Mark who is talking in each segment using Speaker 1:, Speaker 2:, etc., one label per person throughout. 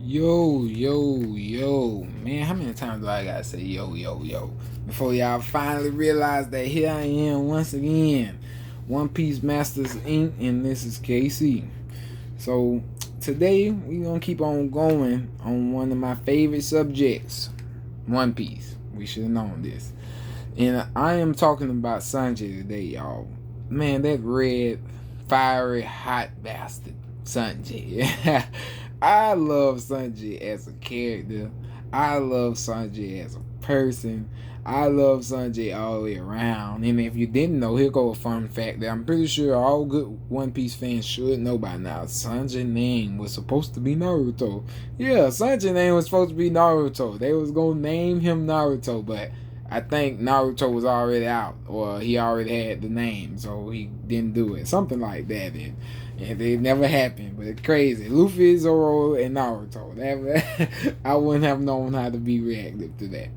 Speaker 1: Yo. Man, how many times do I gotta say yo? Before y'all finally realize that here I am once again. One Piece Masters Inc. and this is KC. So, today we gonna keep on going on one of my favorite subjects, One Piece. We should have known this. And I am talking about Sanji today, y'all. Man, that red, fiery, hot bastard, Sanji. I love Sanji as a character. I love Sanji as a person. I love Sanji all the way around. And if you didn't know, here go a fun fact that I'm pretty sure all good One Piece fans should know by now. Sanji's name was supposed to be Naruto. Yeah, Sanji's name was supposed to be Naruto. They was gonna name him Naruto, but I think Naruto was already out, or he already had the name, so he didn't do it. Something like that. And it never happened, but it's crazy. Luffy, Zoro, and Naruto. I wouldn't have known how to be reactive to that.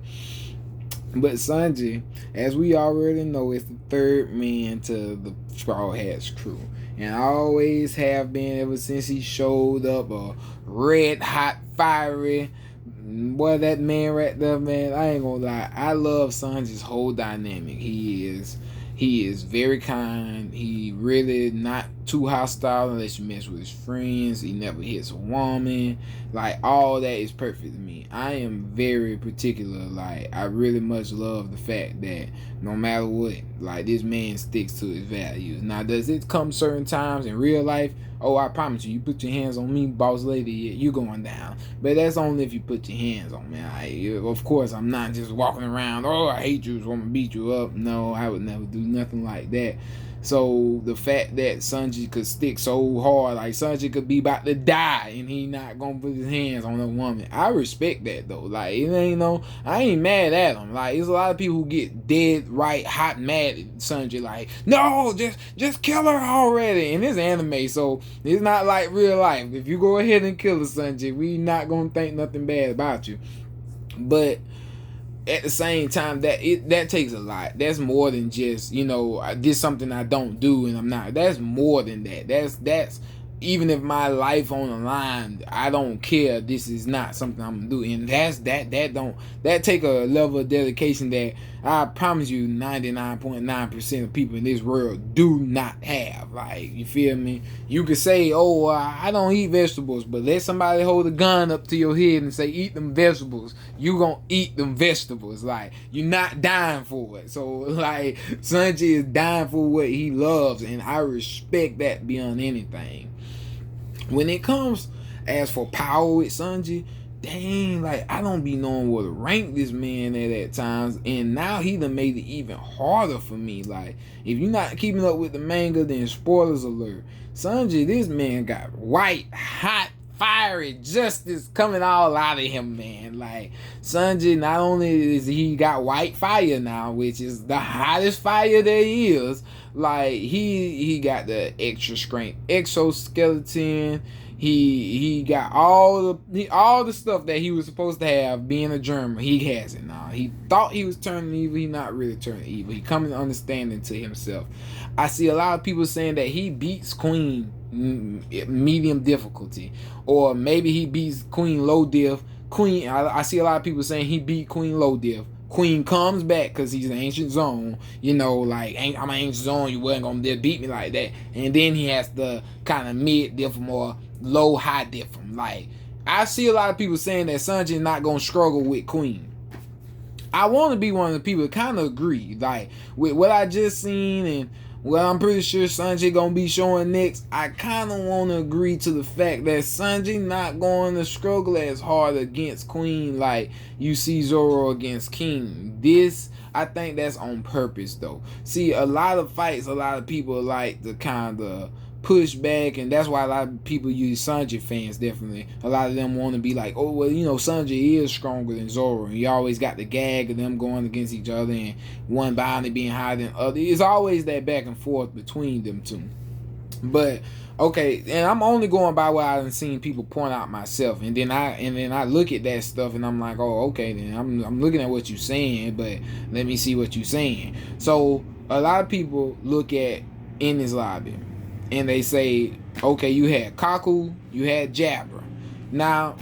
Speaker 1: But Sanji, as we already know, is the third man to the Straw Hats crew. And I always have been ever since he showed up, a red hot, fiery. Boy, that man right there, man, I ain't gonna lie. I love Sanji's whole dynamic. He is very kind. He really not too hostile unless you mess with his friends. He never hits a woman. Like, all that is perfect to me. I am very particular. Like, I really much love the fact that no matter what, like, this man sticks to his values. Now, does it come certain times in real life? Oh, I promise you, you put your hands on me, boss lady, you going down. But that's only if you put your hands on me. Of course, I'm not just walking around, oh, I hate you, so I'm gonna beat you up. No, I would never do nothing like that. So the fact that Sanji could stick so hard, like Sanji could be about to die and he not gonna put his hands on a woman, I respect that though. Like, it ain't no, I ain't mad at him. Like, there's a lot of people who get dead right hot mad at Sanji, like, no, just kill her already. And it's anime, so it's not like real life. If you go ahead and kill her, Sanji, we not gonna think nothing bad about you. But at the same time, that takes a lot. That's more than just, this is something I don't do and I'm not. That's more than that. That's even if my life on the line, I don't care. This is not something I'm gonna do, and that take a level of dedication that I promise you 99.9% of people in this world do not have. Like, you feel me? You could say, oh, I don't eat vegetables, but let somebody hold a gun up to your head and say, eat them vegetables. You gonna eat them vegetables. Like, you're not dying for it. So, like, Sanji is dying for what he loves, and I respect that beyond anything. When it comes as for power with Sanji, dang, like, I don't be knowing where to rank this man at times, and now he done made it even harder for me. Like, if you're not keeping up with the manga, then spoilers alert. Sanji, this man got white, hot, fiery justice coming all out of him, man. Like, Sanji, not only is he got white fire now, which is the hottest fire there is, like, he got the extra strength exoskeleton. He got all the stuff that he was supposed to have being a German. He has it now. He thought he was turning evil. He not really turning evil. He coming to understanding to himself. I see a lot of people saying that he beats Queen medium difficulty, or maybe he beats Queen low diff. I see a lot of people saying he beat Queen low diff. Queen comes back because he's an ancient zone, like, I'm an ancient zone, you wasn't gonna beat me like that. And then he has the kind of mid diff or low high diff. Like, I see a lot of people saying that Sanji is not gonna struggle with Queen. I want to be one of the people that kind of agree, like, with what I just seen and what I'm pretty sure Sanji gonna be showing next. I kind of want to agree to the fact that Sanji not going to struggle as hard against Queen like you see Zoro against King. I think that's on purpose though. See, a lot of fights, a lot of people like to kind of push back, and that's why a lot of people use Sanji fans. Definitely a lot of them want to be like, oh, well, Sanji is stronger than Zoro, and you always got the gag of them going against each other and one bounty being higher than other. It's always that back and forth between them two. But okay, and I'm only going by what I've seen people point out myself, and then I look at that stuff and I'm like, oh, okay, then I'm looking at what you're saying, but let me see what you're saying. So a lot of people look at in this lobby and they say, okay, you had Kaku, you had Jabra. Now,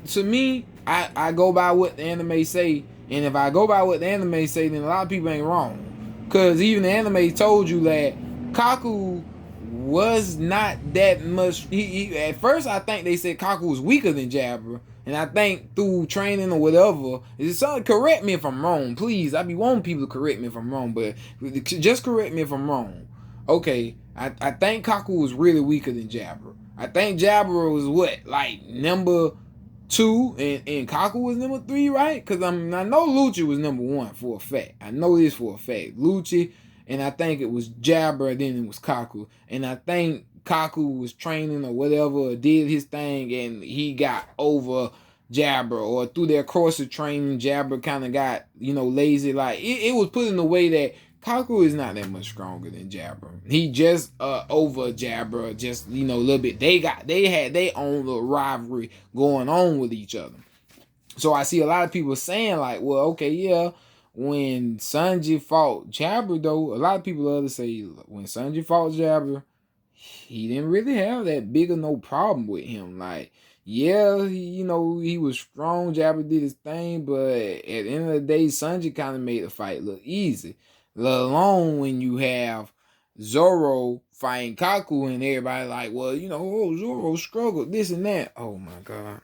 Speaker 1: To me, I go by what the anime say, and if I go by what the anime say, then a lot of people ain't wrong. Cause even the anime told you that Kaku was not that much. He at first I think they said Kaku was weaker than Jabra, and I think through training or whatever, is something. Correct me if I'm wrong, please. I be wanting people to correct me if I'm wrong, but just correct me if I'm wrong. Okay, I think Kaku was really weaker than Jabra. I think Jabra was what, like number 2, and Kaku was number 3, right? Because I know Lucci was number 1 for a fact. I know this for a fact. Lucci, and I think it was Jabra, then it was Kaku. And I think Kaku was training or whatever, did his thing, and he got over Jabra, or through their course of training, Jabra kind of got, lazy. Like, it was put in a way that Kaku is not that much stronger than Jabra. He just over Jabra, just a little bit. They had their own little rivalry going on with each other. So I see a lot of people saying like, well, okay, yeah, when Sanji fought Jabra though, a lot of people love to say when Sanji fought Jabra, he didn't really have that big of no problem with him. Like, yeah, he was strong. Jabba did his thing, but at the end of the day, Sanji kind of made the fight look easy. Let alone when you have Zoro fighting Kaku and everybody like, well, Zoro struggled, this and that. Oh my God.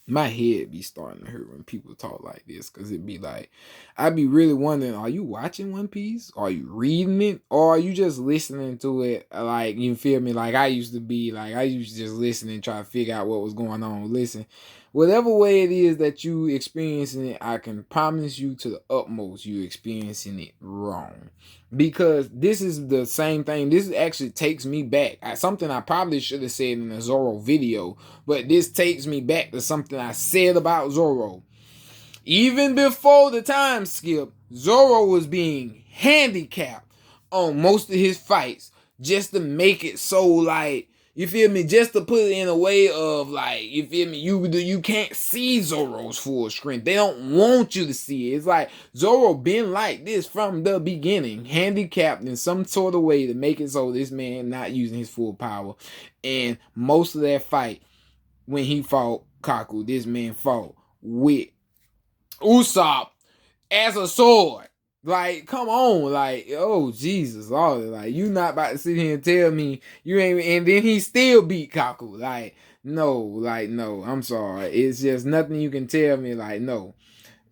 Speaker 1: My head be starting to hurt when people talk like this, because it'd be like, I'd be really wondering, are you watching One Piece? Are you reading it? Or are you just listening to it? Like, you feel me? Like I used to be, like I used to just listen and try to figure out what was going on. Listen, whatever way it is that you experiencing it, I can promise you to the utmost you experiencing it wrong. Because this is the same thing. This actually takes me back. Something I probably should have said in a Zoro video, but this takes me back to something I said about Zoro. Even before the time skip, Zoro was being handicapped on most of his fights just to make it so, like, you feel me? Just to put it in a way of, like, you feel me? You can't see Zoro's full strength. They don't want you to see it. It's like Zoro been like this from the beginning, handicapped in some sort of way to make it so this man not using his full power. And most of that fight, when he fought Kaku, this man fought with Usopp as a sword. Like, come on, like, oh Jesus, Lord, like, you not about to sit here and tell me you ain't, and then he still beat Kaku. Like, no, I'm sorry. It's just nothing you can tell me, like, no.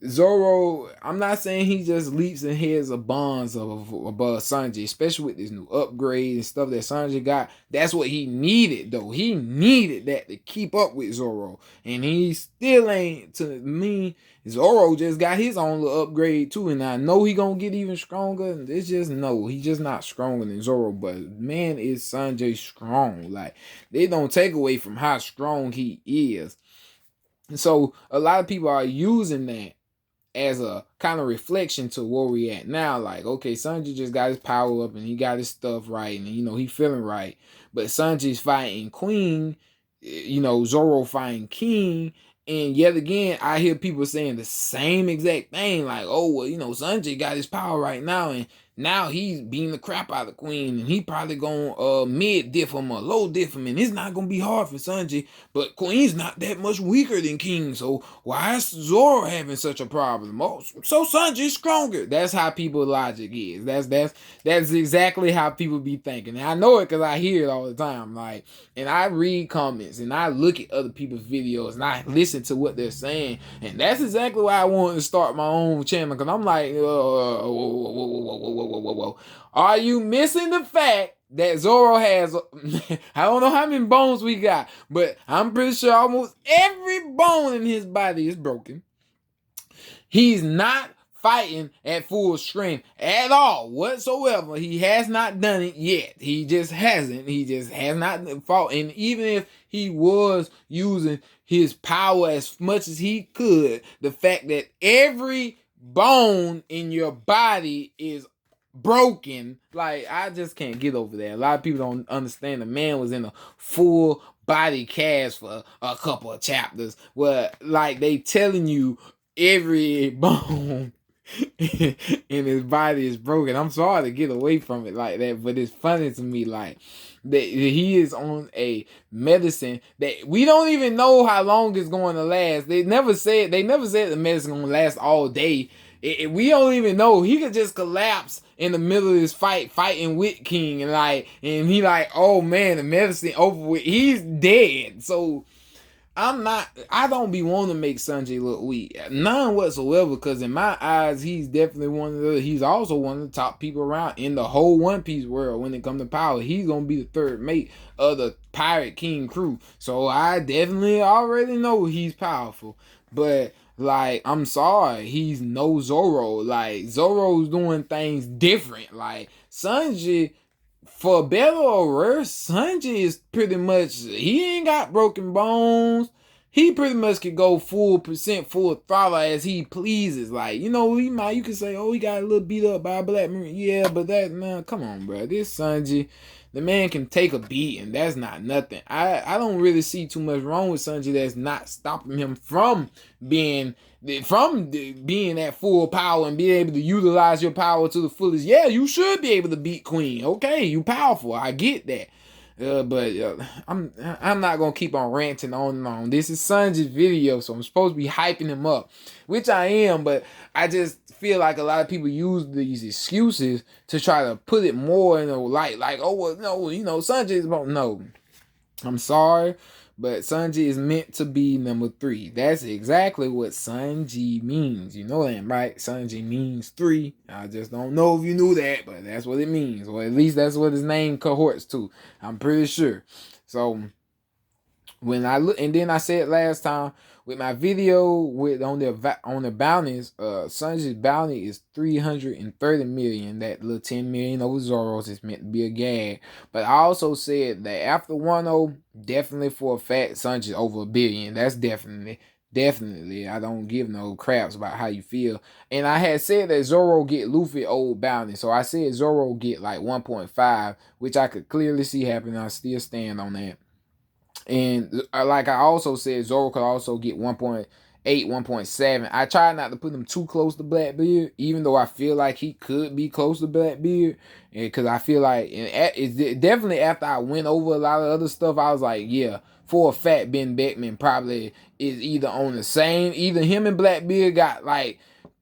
Speaker 1: Zoro, I'm not saying he just leaps and heads of bonds above Sanji, especially with this new upgrade and stuff that Sanji got. That's what he needed, though. He needed that to keep up with Zoro. And he still ain't, to me, Zoro just got his own little upgrade too. And I know he gonna get even stronger. It's just, no, he just not stronger than Zoro. But man, is Sanji strong. Like, they don't take away from how strong he is. And so a lot of people are using that as a kind of reflection to where we at now. Like, okay, Sanji just got his power up and he got his stuff right, and he feeling right. But Sanji's fighting Queen, Zoro fighting King, and yet again I hear people saying the same exact thing. Like, oh well, Sanji got his power right now, and now he's beating the crap out of Queen, and he probably gonna mid diff him or low diff him, and it's not gonna be hard for Sanji. But Queen's not that much weaker than King, so why is Zoro having such a problem? Oh, so Sanji's stronger. That's how people logic is. That's exactly how people be thinking. And I know it because I hear it all the time. Like, and I read comments and I look at other people's videos and I listen to what they're saying, and that's exactly why I wanted to start my own channel, because I'm like, whoa. Are you missing the fact that Zoro has, I don't know how many bones we got, but I'm pretty sure almost every bone in his body is broken. He's not fighting at full strength at all whatsoever. He has not done it yet. He just hasn't. He just has not fought. And even if he was using his power as much as he could, the fact that every bone in your body is broken, like, I just can't get over that. A lot of people don't understand the man was in a full body cast for a couple of chapters where, like, they telling you every bone and his body is broken. I'm sorry to get away from it like that, but it's funny to me like that he is on a medicine that we don't even know how long it's going to last. They never said the medicine gonna last all day. We don't even know. He could just collapse in the middle of this fighting with King, and he like, oh man, the medicine over with. He's dead. So I don't be wanting to make Sanji look weak. None whatsoever, because in my eyes, he's also one of the top people around in the whole One Piece world when it comes to power. He's going to be the third mate of the Pirate King crew. So I definitely already know he's powerful. But, like, I'm sorry, he's no Zoro. Like, Zoro's doing things different. Like, Sanji, for better or worse, Sanji is pretty much, he ain't got broken bones. He pretty much can go full throttle as he pleases. Like, you can say, oh, he got a little beat up by a Black Marine. Yeah, but come on, bro. This Sanji, the man can take a beat, and that's not nothing. I don't really see too much wrong with Sanji that's not stopping him from being at full power and being able to utilize your power to the fullest. Yeah, you should be able to beat Queen. Okay, you powerful. I get that. But I'm not gonna keep on ranting on and on. This is Sanji's video, so I'm supposed to be hyping him up, which I am. But I just feel like a lot of people use these excuses to try to put it more in a light, like, oh well, no, Sanji is no. I'm sorry, but Sanji is meant to be number 3. That's exactly what Sanji means. You know that, right? Sanji means 3. I just don't know if you knew that, but that's what it means. Or at least that's what his name cohorts to. I'm pretty sure. So when I look, and then I said last time with my video on the bounties, Sanji's bounty is 330 million. That little 10 million over Zoro's is meant to be a gag. But I also said that after 1-0, definitely for a fact, Sanji's over a billion. That's definitely. I don't give no craps about how you feel. And I had said that Zoro get Luffy old bounty. So I said Zoro get like 1.5, which I could clearly see happening. I still stand on that. And like I also said, Zoro could also get 1.8, 1.7. I try not to put him too close to Blackbeard, even though I feel like he could be close to Blackbeard. Because I feel like, it's definitely after I went over a lot of other stuff, I was like, yeah, for a fact, Ben Beckman probably is either on the same, either him and Blackbeard got like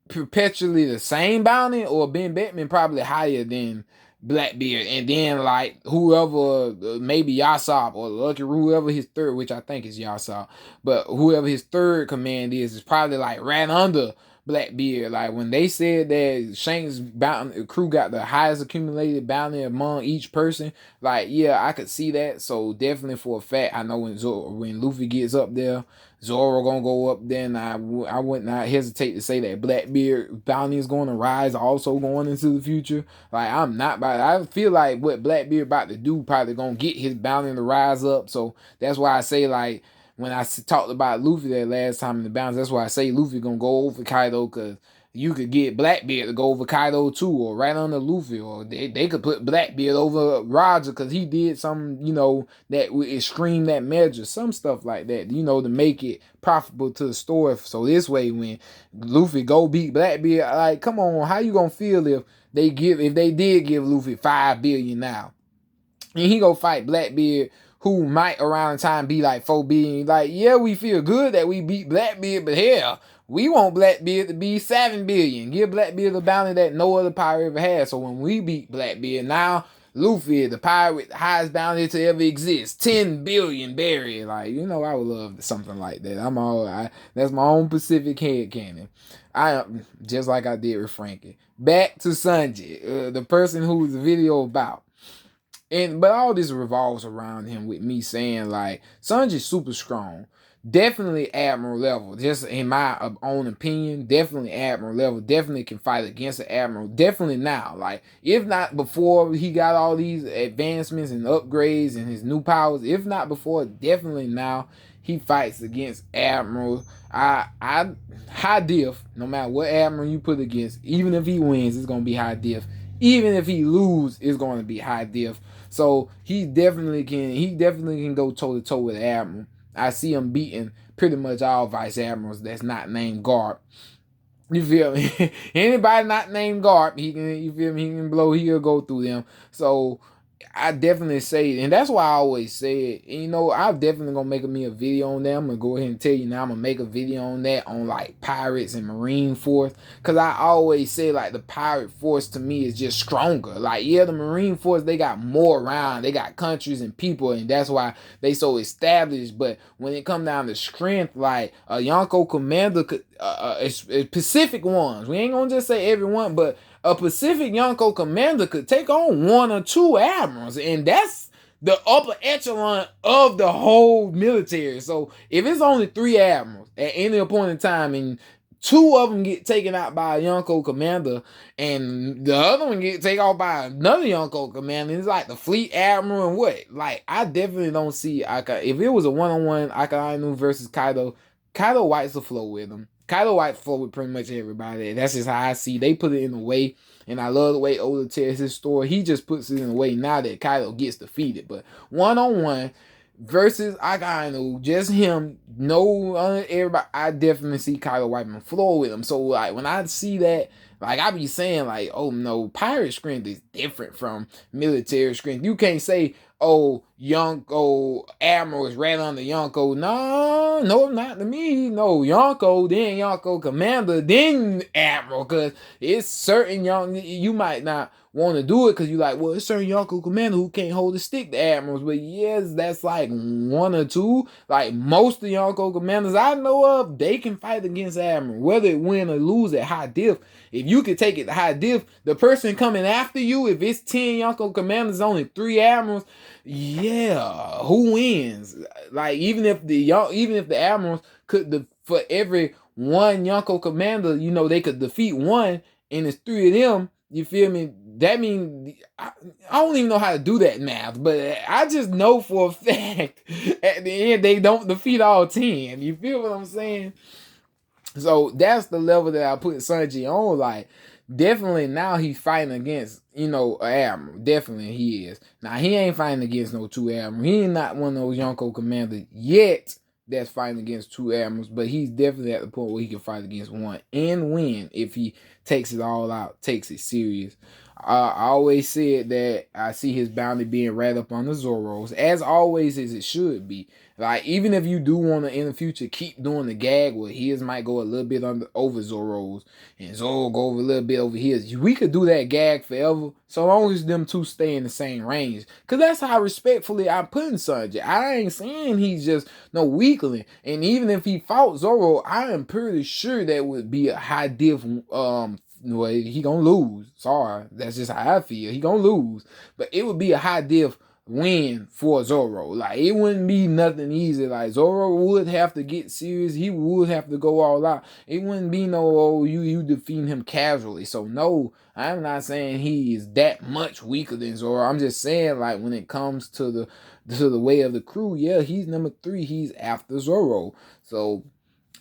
Speaker 1: perpetually the same bounty, or Ben Beckman probably higher than Blackbeard, and then like whoever, maybe Yasop or Lucky, whoever his third, which I think is Yasop, but whoever his third command is probably like right under Blackbeard. Like when they said that Shank's bounty crew got the highest accumulated bounty among each person, like yeah, I could see that. So definitely for a fact, I know when Luffy gets up there, Zoro gonna go up there, and I would not hesitate to say that Blackbeard bounty is going to rise also going into the future. Like I feel like what Blackbeard about to do probably gonna get his bounty to rise up. So that's why I say, like, when I talked about Luffy that last time in the bounty, that's why I say Luffy gonna go over Kaido, because you could get Blackbeard to go over Kaido too, or right under Luffy, or they could put Blackbeard over Roger because he did some, that would extreme that measure, some stuff like that, to make it profitable to the store. So this way, when Luffy go beat Blackbeard, like, come on, how you gonna feel if they did give Luffy 5 billion now, and he go fight Blackbeard, who might around the time be like 4 billion. Like, yeah, we feel good that we beat Blackbeard, but hell, we want Blackbeard to be 7 billion. Give Blackbeard the bounty that no other pirate ever had. So when we beat Blackbeard, now Luffy, the pirate with the highest bounty to ever exist, 10 billion buried. Like, I would love something like that. That's my own Pacific headcanon. Just like I did with Frankie. Back to Sanji, the person who the video about. But all this revolves around him, with me saying, like, Sanji's super strong. Definitely Admiral level. Just in my own opinion, definitely Admiral level. Definitely can fight against an Admiral. Definitely now. Like, if not before he got all these advancements and upgrades and his new powers, if not before, definitely now he fights against Admiral. High diff, no matter what Admiral you put against, even if he wins, it's going to be high diff. Even if he loses, it's going to be high diff. So he definitely can go toe to toe with Admiral. I see him beating pretty much all Vice Admirals that's not named Garp. You feel me? Anybody not named Garp, he can. You feel me? He can blow. He'll go through them. So I definitely say, and that's why I always say it. You know, I'm definitely gonna make me a video on that. I'm gonna go ahead and tell you now. I'm gonna make a video on that on like pirates and marine force, cause I always say like the pirate force to me is just stronger. Like yeah, the marine force they got more around, they got countries and people, and that's why they so established. But when it come down to strength, like a Yonko commander could, it's Pacific ones. We ain't gonna just say everyone, but a Pacific Yonko commander could take on one or two admirals, and that's the upper echelon of the whole military. So if it's only three admirals at any point in time, and two of them get taken out by a Yonko commander, and the other one get taken out by another Yonko commander, it's like the fleet admiral and what? Like I definitely don't see if it was a one-on-one Akainu versus Kaido, Kaido wipes the floor with him. Kaido White flow with pretty much everybody. That's just how I see. They put it in a way, and I love the way Oda tells his story. He just puts it in a way now that Kaido gets defeated. But one-on-one versus Akainu, just him, no everybody. I definitely see Kaido wiping the floor with him. So like when I see that, like I be saying like, oh no, pirate strength is different from military strength. You can't say, oh, Yonko Admiral is right under Yonko. No, not to me. No, Yonko, then Yonko Commander, then Admiral. Because it's certain you might not want to do it because you like, well, it's certain Yonko Commander who can't hold a stick to Admirals. But yes, that's like one or two. Like most of the Yonko Commanders I know of, they can fight against Admiral. Whether it win or lose at high diff, if you can take it to high diff, the person coming after you, if it's 10 Yonko Commanders, only 3 Admirals, yeah, who wins? Like even if the admirals could for every one Yonko commander, you know they could defeat one, and it's 3 of them. You feel me? That means I don't even know how to do that math, but I just know for a fact at the end they don't defeat all 10. You feel what I'm saying? So that's the level that I put Sanji on. Like, definitely now he's fighting against, an admiral. Definitely he is. Now he ain't fighting against no 2 admirals. He ain't not one of those Yonko commanders yet that's fighting against 2 admirals, but he's definitely at the point where he can fight against one and win if he takes it all out, takes it serious. I always said that I see his bounty being right up on the Zoro's, as always as it should be. Like, even if you do want to, in the future, keep doing the gag where his might go a little bit over Zoro's, and Zoro go over a little bit over his, we could do that gag forever, so long as them two stay in the same range. Because that's how respectfully I'm putting Sanji. I ain't saying he's just no weakling. And even if he fought Zoro, I am pretty sure that would be a high diff, well, he gonna lose. Sorry, that's just how I feel. He gonna lose, but it would be a high diff win for Zoro. Like it wouldn't be nothing easy. Like Zoro would have to get serious. He would have to go all out. It wouldn't be no you defeating him casually. So no, I'm not saying he is that much weaker than Zoro. I'm just saying like when it comes to the way of the crew, yeah, he's number 3. He's after Zoro. So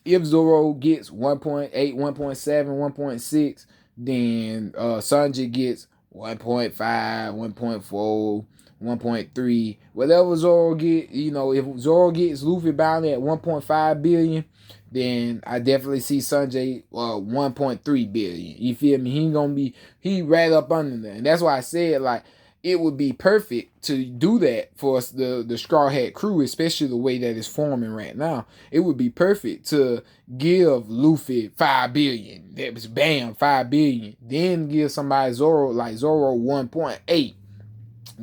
Speaker 1: if Zoro gets 1.8, 1.7, 1.6, then Sanji gets 1.5, 1.4, 1.3, whatever Zoro get. If Zoro gets Luffy bounty at 1.5 billion, then I definitely see Sanji 1.3 billion. You feel me? He right up under there, and that's why I said like it would be perfect to do that for us, the Straw Hat crew, especially the way that it's forming right now. It would be perfect to give Luffy 5 billion. That was bam, 5 billion. Then give somebody Zoro 1.8.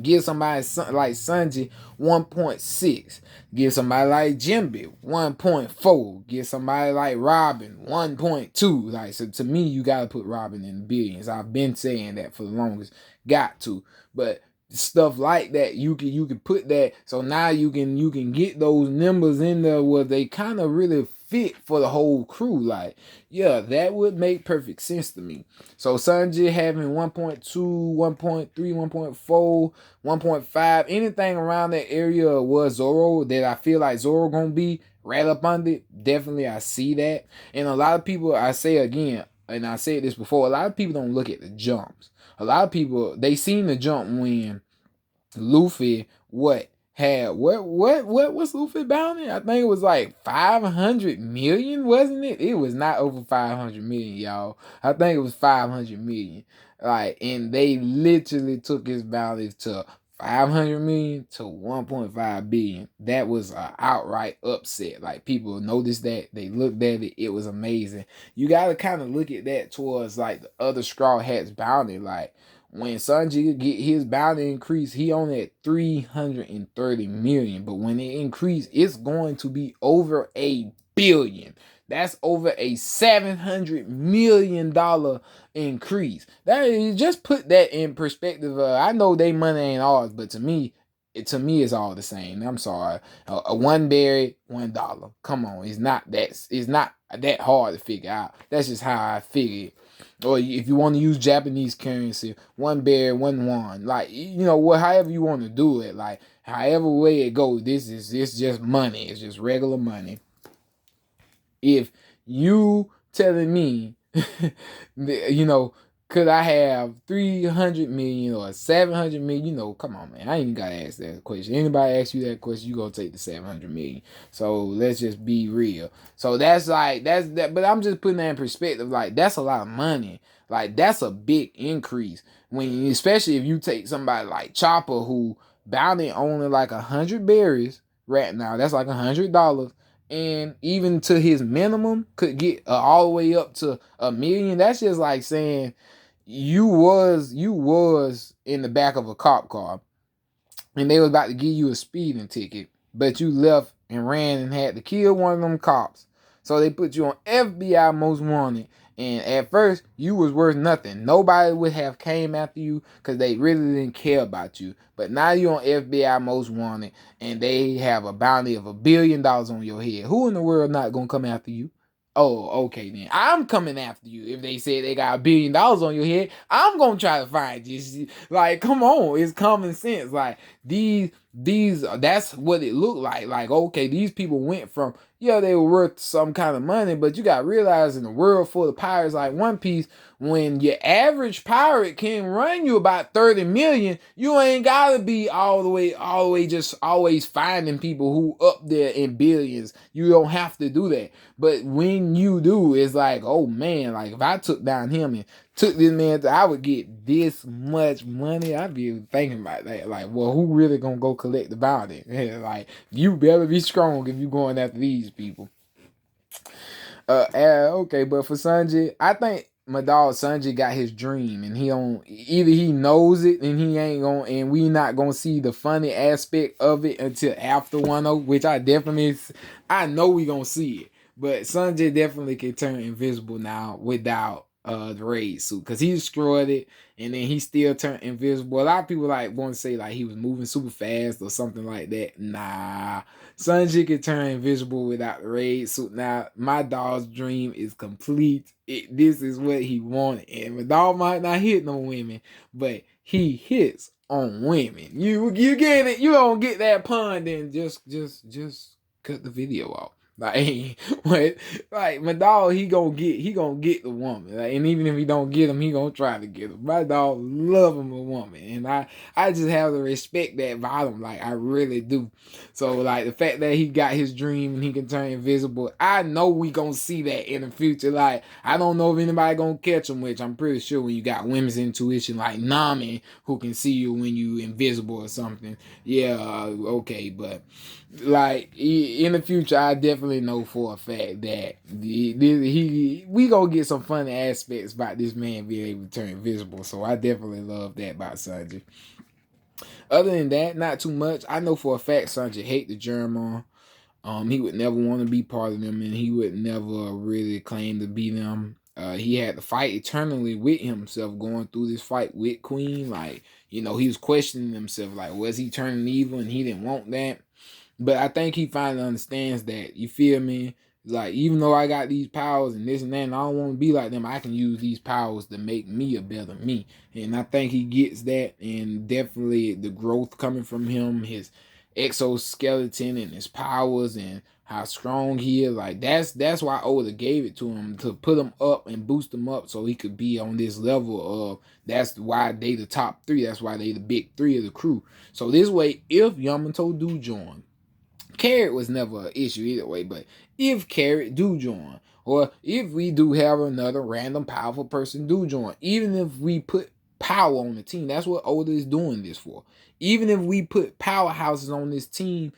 Speaker 1: Give somebody like Sanji 1.6. Give somebody like Jinbe 1.4. Give somebody like Robin 1.2. Like, so to me, you gotta put Robin in the billions. I've been saying that for the longest. Got to. But stuff like that, you can put that. So now you can get those numbers in there where they kind of really fit for the whole crew. Like, yeah, that would make perfect sense to me. So Sanji having 1.2, 1.3, 1.4, 1.5, anything around that area was Zoro that I feel like Zoro gonna be right up under it. Definitely I see that. And a lot of people, I say again, and I said this before, a lot of people don't look at the jumps. A lot of people, they seen the jump when Luffy, had what was Luffy bounty? I think it was like 500 million, wasn't it? It was not over 500 million, y'all. I think it was 500 million. Like, and they literally took his bounty to 500 million to 1.5 billion. That was an outright upset. Like, people noticed that, they looked at it, it was amazing. You got to kind of look at that towards like the other Straw Hats bounty. Like, when Sanji get his bounty increase, he only at 330 million. But when it increased, it's going to be over a billion. That's over a $700 million increase. That is, just put that in perspective. I know they money ain't ours, but to me, it's all the same. I'm sorry. A one berry, $1. Come on, it's not that hard to figure out. That's just how I figure it. Or if you want to use Japanese currency, one bear, one won. Like, you know, what, however you want to do it, like however way it goes, it's just money. It's just regular money. If you telling me, you know, could I have 300 million or 700 million? You know, come on, man. I ain't even got to ask that question. Anybody ask you that question, you going to take the 700 million. So let's just be real. So that's that. But I'm just putting that in perspective. Like, that's a lot of money. Like, that's a big increase. Especially if you take somebody like Chopper, who bounty only like 100 berries right now. That's like $100. And even to his minimum could get all the way up to $1 million. That's just like saying you was in the back of a cop car and they was about to give you a speeding ticket, but you left and ran and had to kill one of them cops. So they put you on FBI most wanted. And at first, you was worth nothing. Nobody would have came after you because they really didn't care about you. But now you're on FBI most wanted, and they have a bounty of $1 billion on your head. Who in the world not gonna come after you? Oh, okay then. I'm coming after you. If they say they got $1 billion on your head, I'm gonna try to find you. Like, come on, it's common sense. Like, these that's what it looked like. Like, okay, these people went from, yeah, they were worth some kind of money, but you got to realize, in a world full of pirates like One Piece, when your average pirate can run you about 30 million, you ain't gotta be all the way just always finding people who up there in billions. You don't have to do that. But when you do, it's like, oh man, like if I took down him and took this man, I would get this much money. I'd be thinking about that. Like, well, who really gonna go collect the bounty? Like, you better be strong if you going after these people. Okay, but for Sanji, I think my dog Sanji got his dream, and either he knows it and he ain't gonna, and we not gonna see the funny aspect of it until after 1-0, which I know we gonna see it. But Sanji definitely can turn invisible now without the raid suit, because he destroyed it and then he still turned invisible. A lot of people like want to say like he was moving super fast or something like that. Nah, Sanji can turn invisible without the raid suit. Now my dog's dream is complete. This is what he wanted, and my dog might not hit no women, but he hits on women. You get it? You don't get that pun? Then just cut the video off. Like, what? Like, my dog, he gonna get the woman. Like, and even if he don't get him, he gonna try to get him. My dog love him a woman, and I just have to respect that about him. Like, I really do. So, like, the fact that he got his dream and he can turn invisible, I know we gonna see that in the future. Like, I don't know if anybody gonna catch him, which I'm pretty sure when you got women's intuition like Nami, who can see you when you invisible or something. Yeah, okay, but like in the future, I definitely know for a fact that we gonna get some funny aspects about this man being able to turn invisible. So I definitely love that about Sanji. Other than that, not too much. I know for a fact Sanji hate the German. He would never want to be part of them, and he would never really claim to be them. He had to fight eternally with himself, going through this fight with Queen. Like, you know, he was questioning himself, like, was he turning evil, and he didn't want that. But I think he finally understands that, you feel me? Like, even though I got these powers and this and that, and I don't want to be like them, I can use these powers to make me a better me. And I think he gets that, and definitely the growth coming from him, his exoskeleton and his powers, and how strong he is. Like that's why Oda gave it to him, to put him up and boost him up so he could be on this level of, that's why they the top three. That's why they the big three of the crew. So this way, if Yamato do join, Carrot was never an issue either way, but if Carrot do join, or if we do have another random powerful person do join, even if we put power on the team, that's what Oda is doing this for. Even if we put powerhouses on this team,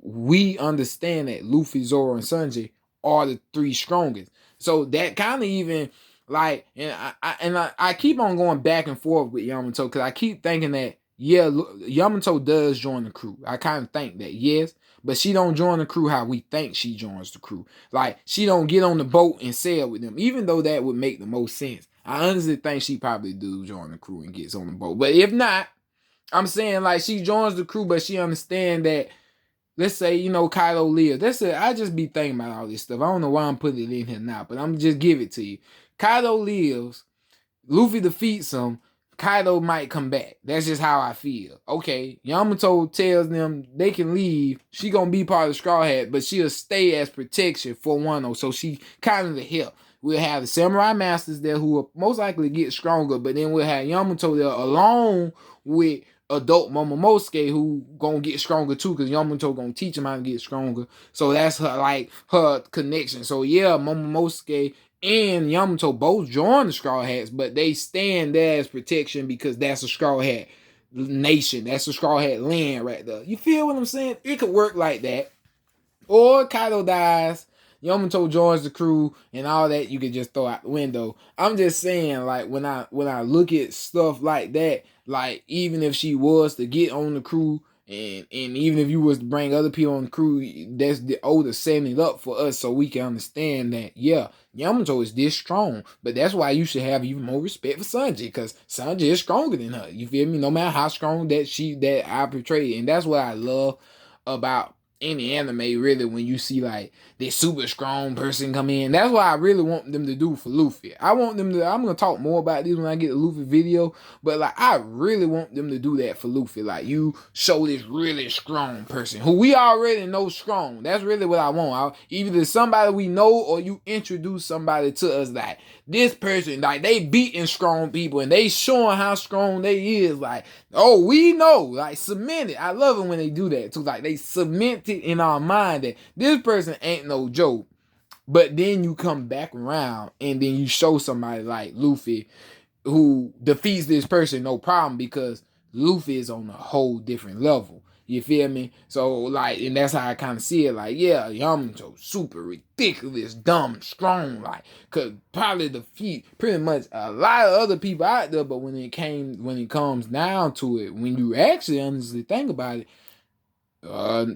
Speaker 1: we understand that Luffy, Zoro, and Sanji are the three strongest. So that kind of even like, and I keep on going back and forth with Yamato because I keep thinking that, yeah, Yamato does join the crew. I kind of think that, yes, but she don't join the crew how we think she joins the crew. Like, she don't get on the boat and sail with them, even though that would make the most sense. I honestly think she probably do join the crew and gets on the boat. But if not, I'm saying like she joins the crew, but she understand that, let's say, you know, Kaido lives. That's it. I just be thinking about all this stuff. I don't know why I'm putting it in here now, but I'm just give it to you. Kaido lives. Luffy defeats him. Kaido might come back. That's just how I feel. Okay, Yamato tells them they can leave. She gonna be part of the Straw Hat, but she'll stay as protection for Wano. So she kind of the help. We'll have the Samurai Masters there who will most likely get stronger, but then we'll have Yamato there along with adult Momonosuke who gonna get stronger too, because Yamato gonna teach him how to get stronger. So that's her, like, her connection. So yeah, Momonosuke and Yamato both join the Straw Hats, but they stand there as protection because that's a Straw Hat nation. That's a Straw Hat land right there. You feel what I'm saying? It could work like that. Or Kaido dies, Yamato joins the crew, and all that you could just throw out the window. I'm just saying, like, when I look at stuff like that, like, even if she was to get on the crew, and even if you was to bring other people on the crew, that's the Oda setting it up for us so we can understand that, yeah, Yamato is this strong. But that's why you should have even more respect for Sanji, because Sanji is stronger than her. You feel me? No matter how strong that I portray. And that's what I love about any anime, really, when you see like this super strong person come in. That's what I really want them to do for Luffy. I want them to, I'm gonna talk more about this when I get the Luffy video, but like, I really want them to do that for Luffy. Like, you show this really strong person who we already know strong. That's really what I want. Either somebody we know, or you introduce somebody to us like, this person, like, they beating strong people and they showing how strong they is. Like, oh, we know, like, cement it. I love it when they do that too. Like, they cement it in our mind that this person ain't no joke. But then you come back around and then you show somebody like Luffy who defeats this person no problem, because Luffy is on a whole different level. You feel me? So, like, and that's how I kind of see it. Like, yeah, Yamato, super ridiculous, dumb, strong, like, could probably defeat pretty much a lot of other people out there. But when it comes down to it, when you actually honestly think about it,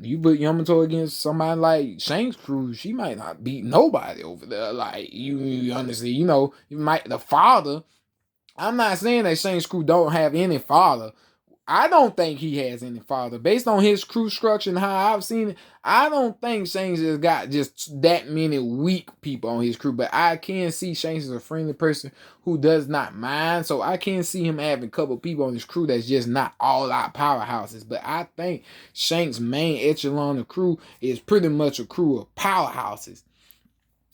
Speaker 1: you put Yamato against somebody like Shanks' crew, she might not beat nobody over there. Like, you honestly, you know, you might, the father. I'm not saying that Shanks' crew don't have any father. I don't think he has any father. Based on his crew structure and how I've seen it, I don't think Shanks has got just that many weak people on his crew. But I can see Shanks as a friendly person who does not mind. So I can see him having a couple people on his crew that's just not all out powerhouses. But I think Shanks' main echelon of crew is pretty much a crew of powerhouses.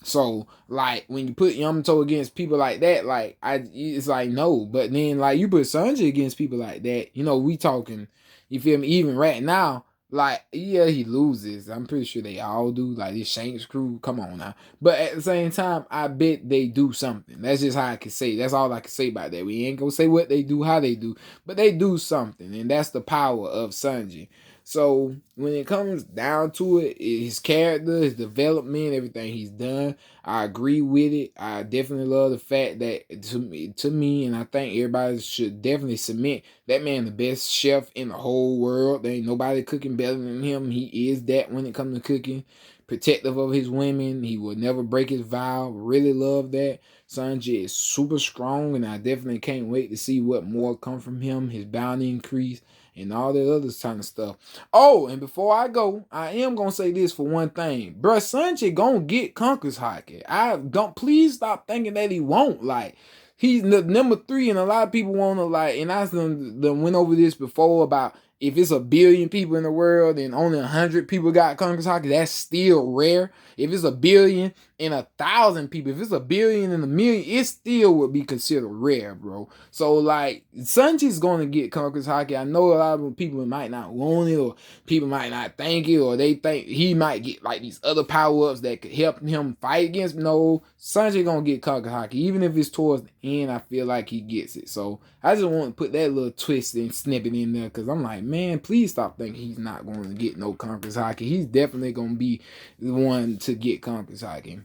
Speaker 1: So, like, when you put Yamato against people like that, like, it's like, no. But then, like, you put Sanji against people like that, you know, we talking, you feel me? Even right now, like, yeah, he loses. I'm pretty sure they all do. Like, this Shanks crew, come on now. But at the same time, I bet they do something. That's just how I can say. That's all I can say about that. We ain't gonna say what they do, how they do, but they do something. And that's the power of Sanji. So when it comes down to it, his character, his development, everything he's done, I agree with it. I definitely love the fact that to me, and I think everybody should definitely submit that man the best chef in the whole world. There ain't nobody cooking better than him. He is that when it comes to cooking. Protective of his women. He will never break his vow. Really love that. Sanji is super strong, and I definitely can't wait to see what more come from him. His bounty increase and all that other kind of stuff. Oh, and before I go, I am gonna say this for one thing. Bruh, Sanji gonna get Conqueror's Haki. Please stop thinking that he won't. Like, he's the number 3, and a lot of people wanna, like, and I done went over this before about if it's a billion people in the world and only 100 people got Congress hockey, that's still rare. If it's a billion and 1,000 people, if it's a billion and a million, it still would be considered rare, bro. So like, Sanji's going to get Congress hockey. I know a lot of people might not want it, or people might not think it, or they think he might get like these other power ups that could help him fight against. No, Sanji gonna get Congress hockey, even if it's towards the end. I feel like he gets it. So I just want to put that little twist and snippet in there, because I'm like, man, please stop thinking he's not going to get no Conference hockey. He's definitely going to be the one to get Conference hockey.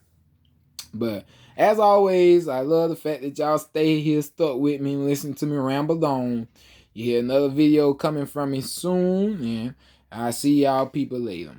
Speaker 1: But as always, I love the fact that y'all stay here stuck with me and listen to me ramble on. You hear another video coming from me soon, and I'll see y'all people later.